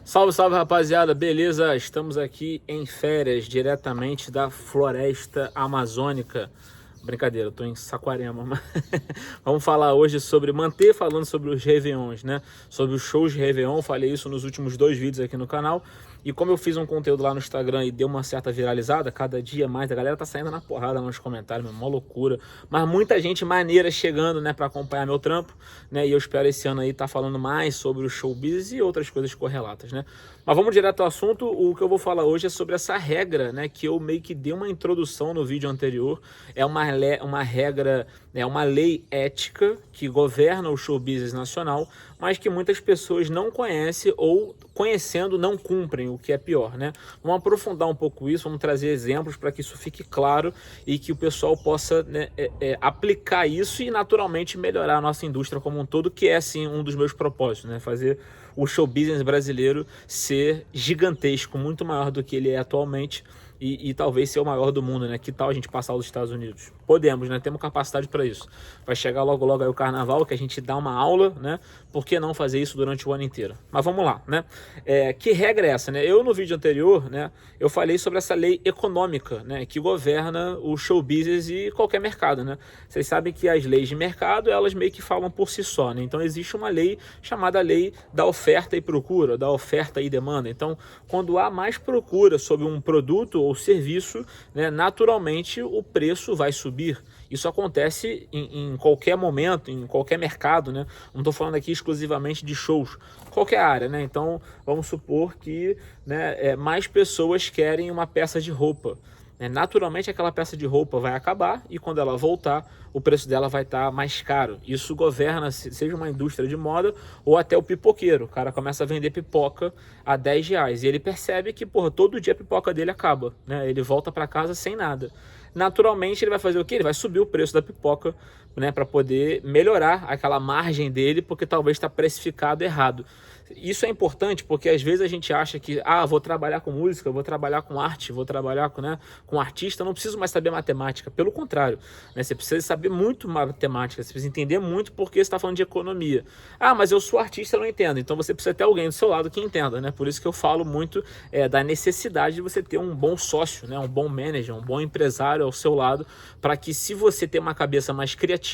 Salve, salve, rapaziada, beleza? Estamos aqui em férias, diretamente da floresta amazônica. Brincadeira, eu tô em Saquarema, mas vamos falar hoje sobre, falando sobre os Réveillons, né? Sobre os shows de Réveillon, falei isso nos últimos 2 vídeos aqui no canal. E como eu fiz um conteúdo lá no Instagram e deu uma certa viralizada, cada dia mais, a galera tá saindo na porrada nos comentários, uma loucura. Mas muita gente maneira chegando, né, pra acompanhar meu trampo, né? E eu espero esse ano aí tá falando mais sobre o showbiz e outras coisas correlatas, né? Mas vamos direto ao assunto. O que eu vou falar hoje é sobre essa regra, né, que eu meio que dei uma introdução no vídeo anterior. É uma regra, é uma lei ética que governa o show business nacional, mas que muitas pessoas não conhecem ou, conhecendo, não cumprem, o que é pior, né? Vamos aprofundar um pouco isso, vamos trazer exemplos para que isso fique claro e que o pessoal possa, né, aplicar isso e naturalmente melhorar a nossa indústria como um todo, que é sim um dos meus propósitos, né? Fazer o show business brasileiro ser gigantesco, muito maior do que ele é atualmente. E talvez ser o maior do mundo, né? Que tal a gente passar os Estados Unidos? Podemos, né? Temos capacidade para isso. Vai chegar logo logo aí o carnaval, que a gente dá uma aula, né? Por que não fazer isso durante o ano inteiro? Mas vamos lá, né? Que regra é essa, né? Eu no vídeo anterior, né? Eu falei sobre essa lei econômica, né? Que governa o show business e qualquer mercado, né? Vocês sabem que as leis de mercado, elas meio que falam por si só, né? Então existe uma lei chamada lei da oferta e procura, da oferta e demanda. Então, quando há mais procura sobre um produto ou serviço, né, naturalmente o preço vai subir. Isso acontece em qualquer momento, em qualquer mercado, né? Não estou falando aqui exclusivamente de shows, qualquer área, né? Então vamos supor que, né, mais pessoas querem uma peça de roupa. Naturalmente aquela peça de roupa vai acabar e quando ela voltar, o preço dela vai estar mais caro. Isso governa, seja uma indústria de moda ou até o pipoqueiro. O cara começa a vender pipoca a 10 reais e ele percebe que, porra, todo dia a pipoca dele acaba, né? Ele volta para casa sem nada. Naturalmente ele vai fazer o quê? Ele vai subir o preço da pipoca, né, para poder melhorar aquela margem dele, porque talvez está precificado errado. Isso é importante porque às vezes a gente acha que, vou trabalhar com música, vou trabalhar com arte, vou trabalhar com, né, com artista, não preciso mais saber matemática. Pelo contrário, né, você precisa saber muito matemática, você precisa entender muito porque você está falando de economia. Mas eu sou artista, eu não entendo. Então você precisa ter alguém do seu lado que entenda, né? Por isso que eu falo muito da necessidade de você ter um bom sócio, né, um bom manager, um bom empresário ao seu lado, para que se você tem uma cabeça mais criativa,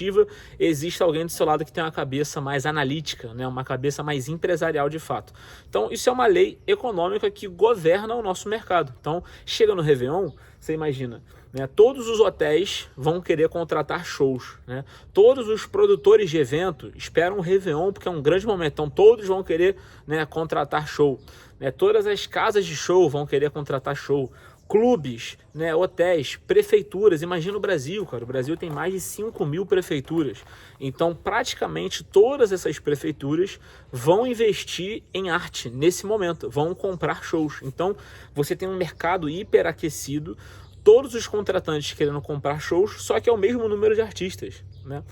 exista alguém do seu lado que tem uma cabeça mais analítica, né, uma cabeça mais empresarial de fato. Então isso é uma lei econômica que governa o nosso mercado. Então chega no Réveillon, você imagina, né, todos os hotéis vão querer contratar shows, né? Todos os produtores de evento esperam o Réveillon porque é um grande momento, então todos vão querer, né, contratar show, né? Todas as casas de show vão querer contratar show. Clubes, né, hotéis, prefeituras, imagina o Brasil, cara, o Brasil tem mais de 5.000 prefeituras, então praticamente todas essas prefeituras vão investir em arte nesse momento, vão comprar shows, então você tem um mercado hiperaquecido, todos os contratantes querendo comprar shows, só que é o mesmo número de artistas, né?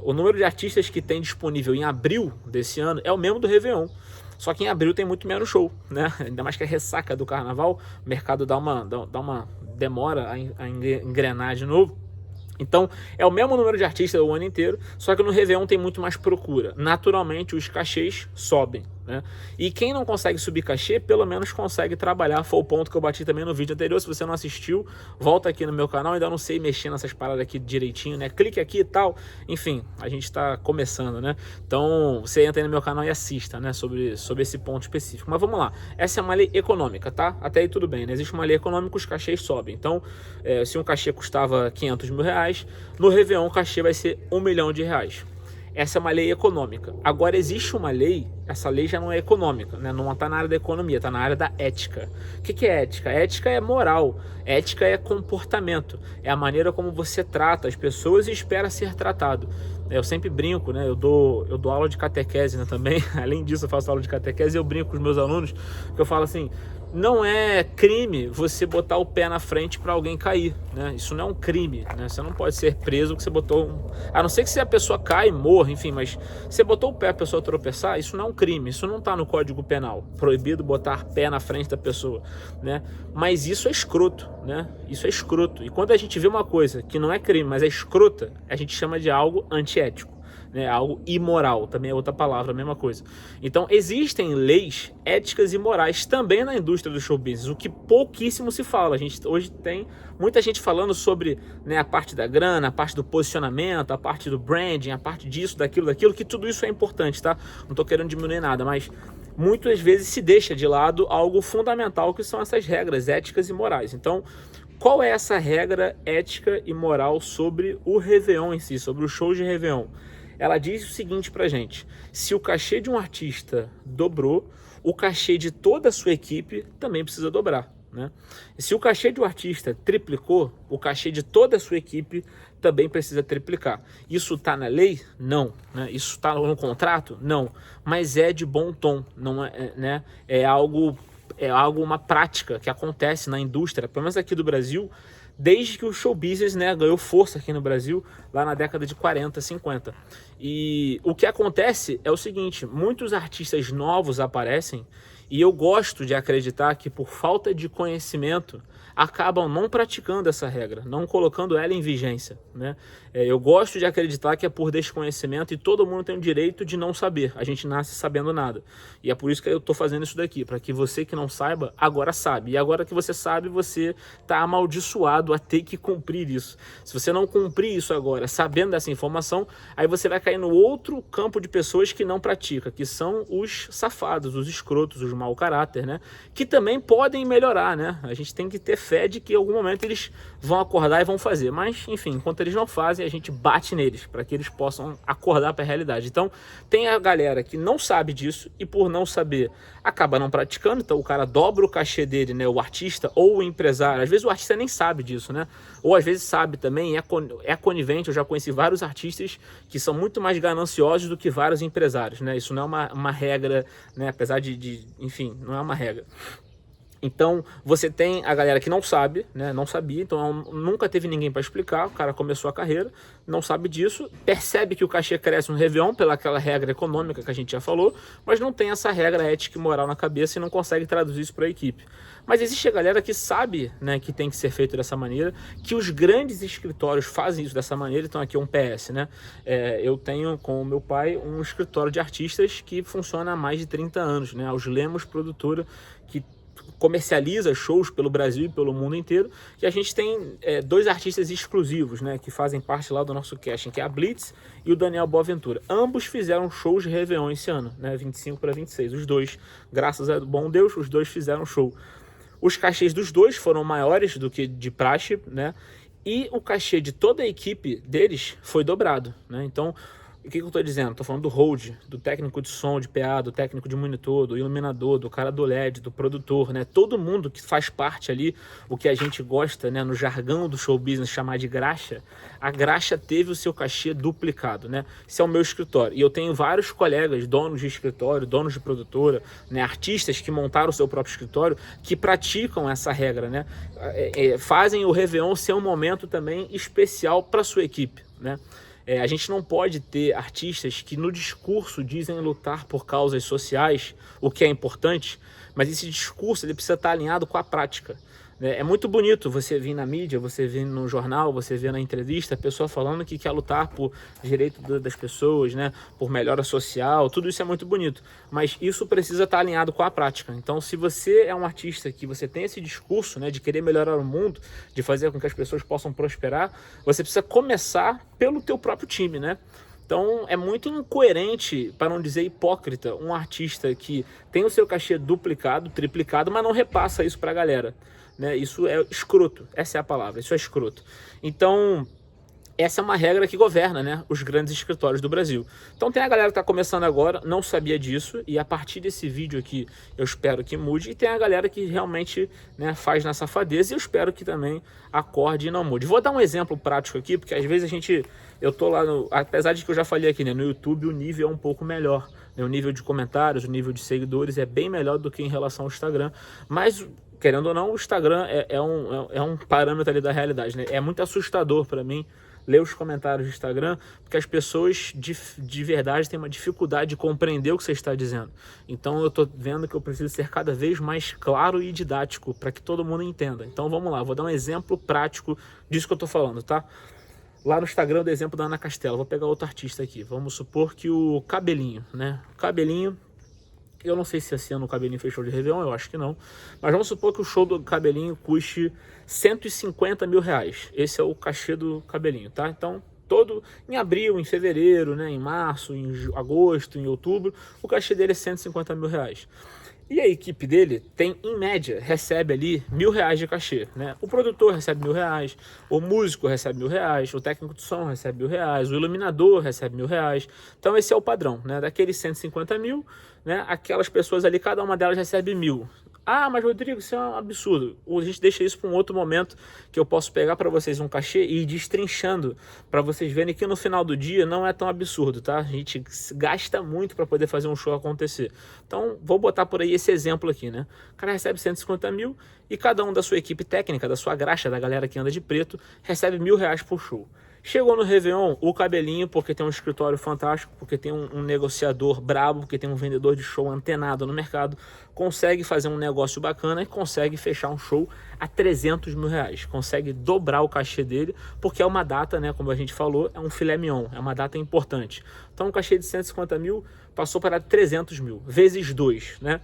O número de artistas que tem disponível em abril desse ano é o mesmo do Réveillon. Só que em abril tem muito menos show, né? Ainda mais que a ressaca do carnaval, o mercado dá uma demora a engrenar de novo. Então, é o mesmo número de artistas o ano inteiro, só que no Réveillon tem muito mais procura. Naturalmente, os cachês sobem, né? E quem não consegue subir cachê, pelo menos consegue trabalhar. Foi o ponto que eu bati também no vídeo anterior. Se você não assistiu, volta aqui no meu canal. Ainda não sei mexer nessas paradas aqui direitinho, né? Clique aqui e tal. Enfim, a gente tá começando, né? Então, você entra aí no meu canal e assista, né? Sobre esse ponto específico. Mas vamos lá. Essa é uma lei econômica, tá? Até aí tudo bem, né? Existe uma lei econômica, os cachês sobem. Então, se um cachê custava 500 mil reais, no Réveillon o cachê vai ser 1 milhão de reais. Essa é uma lei econômica. Agora existe uma lei, essa lei já não é econômica, né? Não está na área da economia, está na área da ética. O que é ética? Ética é moral, ética é comportamento, é a maneira como você trata as pessoas e espera ser tratado. Eu sempre brinco, né? Eu dou aula de catequese, né, também. Além disso, eu faço aula de catequese e eu brinco com os meus alunos, que eu falo assim: não é crime você botar o pé na frente para alguém cair, né? Isso não é um crime, né? Você não pode ser preso porque você botou a não ser que se a pessoa cai, morra, enfim, mas você botou o pé, a pessoa tropeçar, isso não é um crime, isso não está no Código Penal, proibido botar pé na frente da pessoa, né? Mas isso é escroto, né? Isso é escroto. E quando a gente vê uma coisa que não é crime, mas é escrota, a gente chama de algo antiético. né? Algo imoral, também é outra palavra, a mesma coisa. Então existem leis éticas e morais também na indústria do show business, o que pouquíssimo se fala. A gente hoje tem muita gente falando sobre, né, a parte da grana, a parte do posicionamento, a parte do branding, a parte disso, daquilo, que tudo isso é importante, tá? Não tô querendo diminuir nada, mas muitas vezes se deixa de lado algo fundamental, que são essas regras éticas e morais. Então, qual é essa regra ética e moral sobre o Réveillon em si, sobre o show de Réveillon? Ela diz o seguinte pra gente: se o cachê de um artista dobrou, o cachê de toda a sua equipe também precisa dobrar, né? E se o cachê de um artista triplicou, o cachê de toda a sua equipe também precisa triplicar. Isso está na lei? Não, né? Isso está no contrato? Não, mas é de bom tom, não é, né? É algo, uma prática que acontece na indústria, pelo menos aqui do Brasil, desde que o show business, né, ganhou força aqui no Brasil, lá na década de 40, 50. E o que acontece é o seguinte: muitos artistas novos aparecem, e eu gosto de acreditar que, por falta de conhecimento, acabam não praticando essa regra, não colocando ela em vigência, né? Eu gosto de acreditar que é por desconhecimento, e todo mundo tem o direito de não saber. A gente nasce sabendo nada. E é por isso que eu estou fazendo isso daqui, para que você que não saiba, agora sabe. E agora que você sabe, você está amaldiçoado a ter que cumprir isso. Se você não cumprir isso agora, sabendo dessa informação, aí você vai cair no outro campo de pessoas que não praticam, que são os safados, os escrotos, os mau caráter, né? Que também podem melhorar, né? A gente tem que ter fé de que em algum momento eles vão acordar e vão fazer. Mas, enfim, enquanto eles não fazem, a gente bate neles para que eles possam acordar para a realidade. Então, tem a galera que não sabe disso e, por não saber, acaba não praticando. Então o cara dobra o cachê dele, né? O artista ou o empresário. Às vezes o artista nem sabe disso, né? Ou às vezes sabe também, é conivente. Eu já conheci vários artistas que são muito mais gananciosos do que vários empresários, né? Isso não é uma regra, né? Apesar enfim, não é uma regra. Então você tem a galera que não sabe, né? Não sabia, então nunca teve ninguém para explicar. O cara começou a carreira, não sabe disso, percebe que o cachê cresce no Réveillon pelaquela regra econômica que a gente já falou, mas não tem essa regra ética e moral na cabeça e não consegue traduzir isso para a equipe. Mas existe a galera que sabe, né, que tem que ser feito dessa maneira, que os grandes escritórios fazem isso dessa maneira. Então aqui é um PS, né? Eu tenho com o meu pai um escritório de artistas que funciona há mais de 30 anos, né? Os Lemos Produtora, que comercializa shows pelo Brasil e pelo mundo inteiro. E a gente tem dois artistas exclusivos, né, que fazem parte lá do nosso casting, que é a Blitz e o Daniel Boaventura. Ambos fizeram shows de Réveillon esse ano, né, 25 para 26. Os dois, graças a bom Deus, os dois fizeram show. Os cachês dos dois foram maiores do que de praxe, né, e o cachê de toda a equipe deles foi dobrado, né. Então, o que eu estou dizendo? Estou falando do hold, do técnico de som, de PA, do técnico de monitor, do iluminador, do cara do LED, do produtor, né? Todo mundo que faz parte ali, o que a gente gosta, né, no jargão do show business chamar de graxa. A graxa teve o seu cachê duplicado, né? Esse é o meu escritório. E eu tenho vários colegas, donos de escritório, donos de produtora, né, artistas que montaram o seu próprio escritório, que praticam essa regra, né? Fazem o Réveillon ser um momento também especial para sua equipe, né? A gente não pode ter artistas que no discurso dizem lutar por causas sociais, o que é importante, mas esse discurso ele precisa estar alinhado com a prática. É muito bonito você vir na mídia, você vir no jornal, você ver na entrevista a pessoa falando que quer lutar por direito das pessoas, né, por melhora social, tudo isso é muito bonito, mas isso precisa estar alinhado com a prática. Então, se você é um artista que você tem esse discurso, né, de querer melhorar o mundo, de fazer com que as pessoas possam prosperar, você precisa começar pelo teu próprio time, né? Então é muito incoerente, para não dizer hipócrita, um artista que tem o seu cachê duplicado, triplicado, mas não repassa isso para a galera, né? Isso é escroto, essa é a palavra, isso é escroto. Então essa é uma regra que governa, né, os grandes escritórios do Brasil. Então tem a galera que está começando agora, não sabia disso, e a partir desse vídeo aqui eu espero que mude. E tem a galera que realmente, né, faz na safadeza, e eu espero que também acorde e não mude. Vou dar um exemplo prático aqui, porque às vezes eu tô lá, apesar de que eu já falei aqui, né, no YouTube o nível é um pouco melhor, né, o nível de comentários, o nível de seguidores é bem melhor do que em relação ao Instagram, mas querendo ou não, o Instagram é um parâmetro ali da realidade, né? É muito assustador para mim ler os comentários do Instagram, porque as pessoas de verdade têm uma dificuldade de compreender o que você está dizendo. Então eu tô vendo que eu preciso ser cada vez mais claro e didático para que todo mundo entenda. Então vamos lá, vou dar um exemplo prático disso que eu tô falando, tá? lá no Instagram do exemplo da Ana Castela. Vou pegar outro artista aqui. Vamos supor que o Cabelinho, né? O Cabelinho, eu não sei se esse ano o Cabelinho fez show de Réveillon, eu acho que não. Mas vamos supor que o show do Cabelinho custe 150 mil reais. Esse é o cachê do Cabelinho, tá? Então, todo em abril, em fevereiro, né? Em março, em agosto, em outubro, o cachê dele é 150 mil reais. E a equipe dele tem, em média, recebe ali R$1.000 de cachê, né? O produtor recebe R$1.000, o músico recebe R$1.000, o técnico de som recebe R$1.000, o iluminador recebe R$1.000. Então esse é o padrão, né? Daqueles 150 mil, né? Aquelas pessoas ali, cada uma delas recebe 1.000. Ah, mas Rodrigo, isso é um absurdo. A gente deixa isso para um outro momento que eu posso pegar para vocês um cachê e ir destrinchando para vocês verem que no final do dia não é tão absurdo, tá? A gente gasta muito para poder fazer um show acontecer. Então, vou botar por aí esse exemplo aqui, né? O cara recebe 150 mil e cada um da sua equipe técnica, da sua graxa, da galera que anda de preto, recebe R$1.000 por show. Chegou no Réveillon, o Cabelinho, porque tem um escritório fantástico, porque tem um negociador brabo, porque tem um vendedor de show antenado no mercado, consegue fazer um negócio bacana e consegue fechar um show a R$300 mil. Consegue dobrar o cachê dele, porque é uma data, né, como a gente falou, é um filé mignon, é uma data importante. Então o cachê de 150 mil passou para 300 mil, vezes 2, né?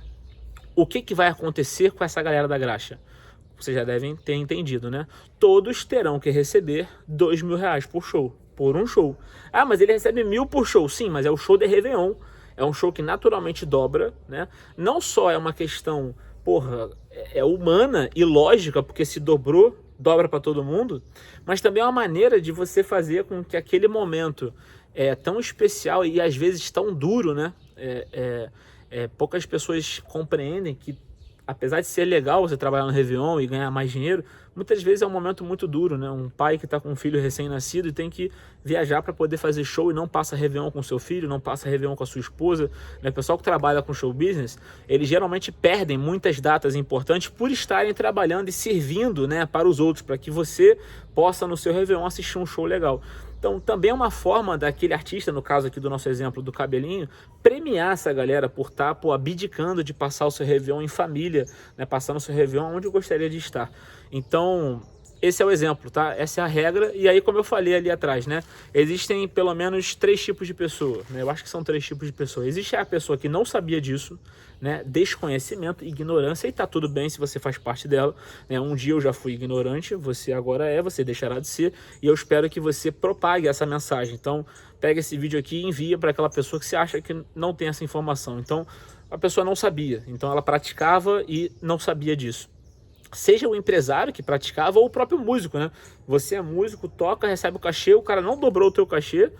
O que vai acontecer com essa galera da graxa? Vocês já devem ter entendido, né? Todos terão que receber R$2.000 por show, por um show. Ah, mas ele recebe 1.000 por show. Sim, mas é o show de Réveillon. É um show que naturalmente dobra, né? Não só é uma questão, porra, é humana e lógica, porque se dobrou, dobra para todo mundo, mas também é uma maneira de você fazer com que aquele momento tão especial e às vezes tão duro, né? Poucas pessoas compreendem que, apesar de ser legal você trabalhar no Réveillon e ganhar mais dinheiro, muitas vezes é um momento muito duro, né? Um pai que está com um filho recém-nascido e tem que viajar para poder fazer show e não passa Réveillon com seu filho, não passa Réveillon com a sua esposa, né? O pessoal que trabalha com show business, eles geralmente perdem muitas datas importantes por estarem trabalhando e servindo, né, para os outros, para que você possa no seu Réveillon assistir um show legal. Então também é uma forma daquele artista, no caso aqui do nosso exemplo do Cabelinho, premiar essa galera por estar abdicando de passar o seu Réveillon em família, né, passando o seu Réveillon onde eu gostaria de estar. Então, esse é o exemplo, tá? Essa é a regra. E aí, como eu falei ali atrás, né? Existem pelo menos 3 tipos de pessoa, né? Eu acho que são 3 tipos de pessoa. Existe a pessoa que não sabia disso, né? Desconhecimento, ignorância, e tá tudo bem se você faz parte dela, né? Um dia eu já fui ignorante, você agora você deixará de ser, e eu espero que você propague essa mensagem. Então, pega esse vídeo aqui e envia para aquela pessoa que você acha que não tem essa informação. Então, a pessoa não sabia, então ela praticava e não sabia disso. Seja o empresário que praticava ou o próprio músico, né? Você é músico, toca, recebe o cachê, o cara não dobrou o teu cachê,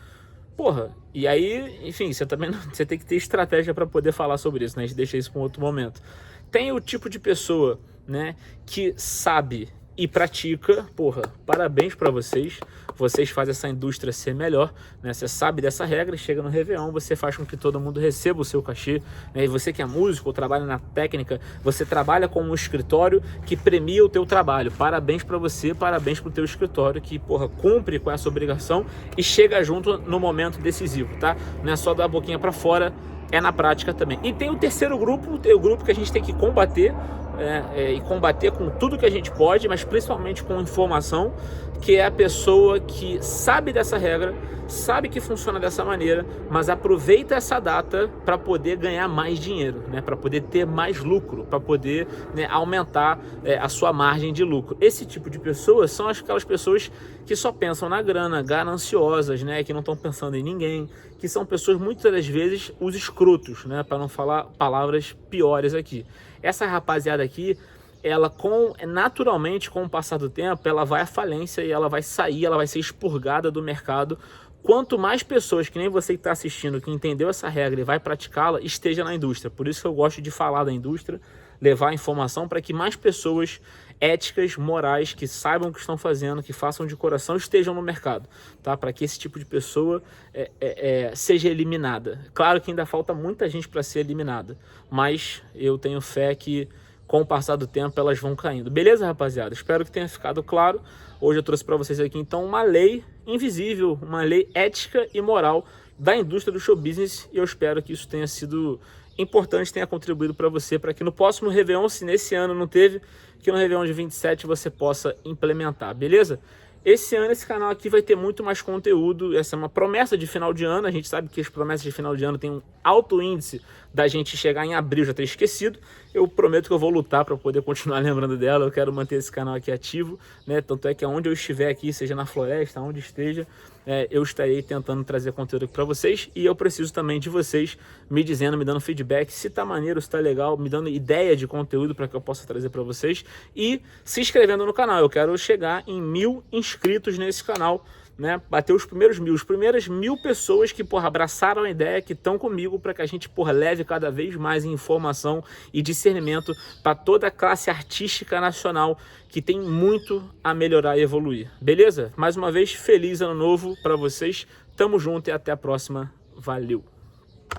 porra. E aí, enfim, você também você tem que ter estratégia para poder falar sobre isso, né? A gente deixa isso para um outro momento. Tem o tipo de pessoa, né, que sabe e pratica, porra, parabéns para vocês. Vocês fazem essa indústria ser melhor, né? Você sabe dessa regra, chega no Réveillon, você faz com que todo mundo receba o seu cachê, né? E você que é músico ou trabalha na técnica, você trabalha com um escritório que premia o teu trabalho. Parabéns para você, parabéns pro teu escritório que, porra, cumpre com essa obrigação e chega junto no momento decisivo, tá? Não é só dar a boquinha para fora, é na prática também. E tem o terceiro grupo, o grupo que a gente tem que combater, e combater com tudo que a gente pode, mas principalmente com informação, que é a pessoa que sabe dessa regra, sabe que funciona dessa maneira, mas aproveita essa data para poder ganhar mais dinheiro, né? Para poder ter mais lucro, para poder, né, aumentar a sua margem de lucro. Esse tipo de pessoas são aquelas pessoas que só pensam na grana, gananciosas, né? Que não estão pensando em ninguém, que são pessoas muitas das vezes os escrotos, né? Para não falar palavras piores aqui. Essa rapaziada aqui, ela naturalmente, com o passar do tempo, ela vai à falência e ela vai sair, ela vai ser expurgada do mercado. Quanto mais pessoas, que nem você que está assistindo, que entendeu essa regra e vai praticá-la, esteja na indústria. Por isso que eu gosto de falar da indústria, levar a informação para que mais pessoas éticas, morais, que saibam o que estão fazendo, que façam de coração, estejam no mercado, tá? Para que esse tipo de pessoa seja eliminada. Claro que ainda falta muita gente para ser eliminada, mas eu tenho fé que com o passar do tempo elas vão caindo. Beleza, rapaziada? Espero que tenha ficado claro. Hoje eu trouxe para vocês aqui então uma lei invisível, uma lei ética e moral da indústria do show business, e eu espero que isso tenha sido importante, tenha contribuído para você, para que no próximo Réveillon, se nesse ano não teve, que no Réveillon de 27 você possa implementar, beleza? Esse ano esse canal aqui vai ter muito mais conteúdo, essa é uma promessa de final de ano, a gente sabe que as promessas de final de ano tem um alto índice da gente chegar em abril já ter esquecido. Eu prometo que eu vou lutar para poder continuar lembrando dela, eu quero manter esse canal aqui ativo, né? Tanto é que aonde eu estiver aqui, seja na floresta, onde esteja, eu estarei tentando trazer conteúdo aqui para vocês, e eu preciso também de vocês me dizendo, me dando feedback, se tá maneiro, se tá legal, me dando ideia de conteúdo para que eu possa trazer para vocês, e se inscrevendo no canal. Eu quero chegar em 1000 inscritos nesse canal, né? Bater os primeiros 1000, as primeiras 1000 pessoas que, porra, abraçaram a ideia, que estão comigo, para que a gente, porra, leve cada vez mais informação e discernimento para toda a classe artística nacional, que tem muito a melhorar e evoluir. Beleza? Mais uma vez, feliz ano novo para vocês. Tamo junto e até a próxima. Valeu!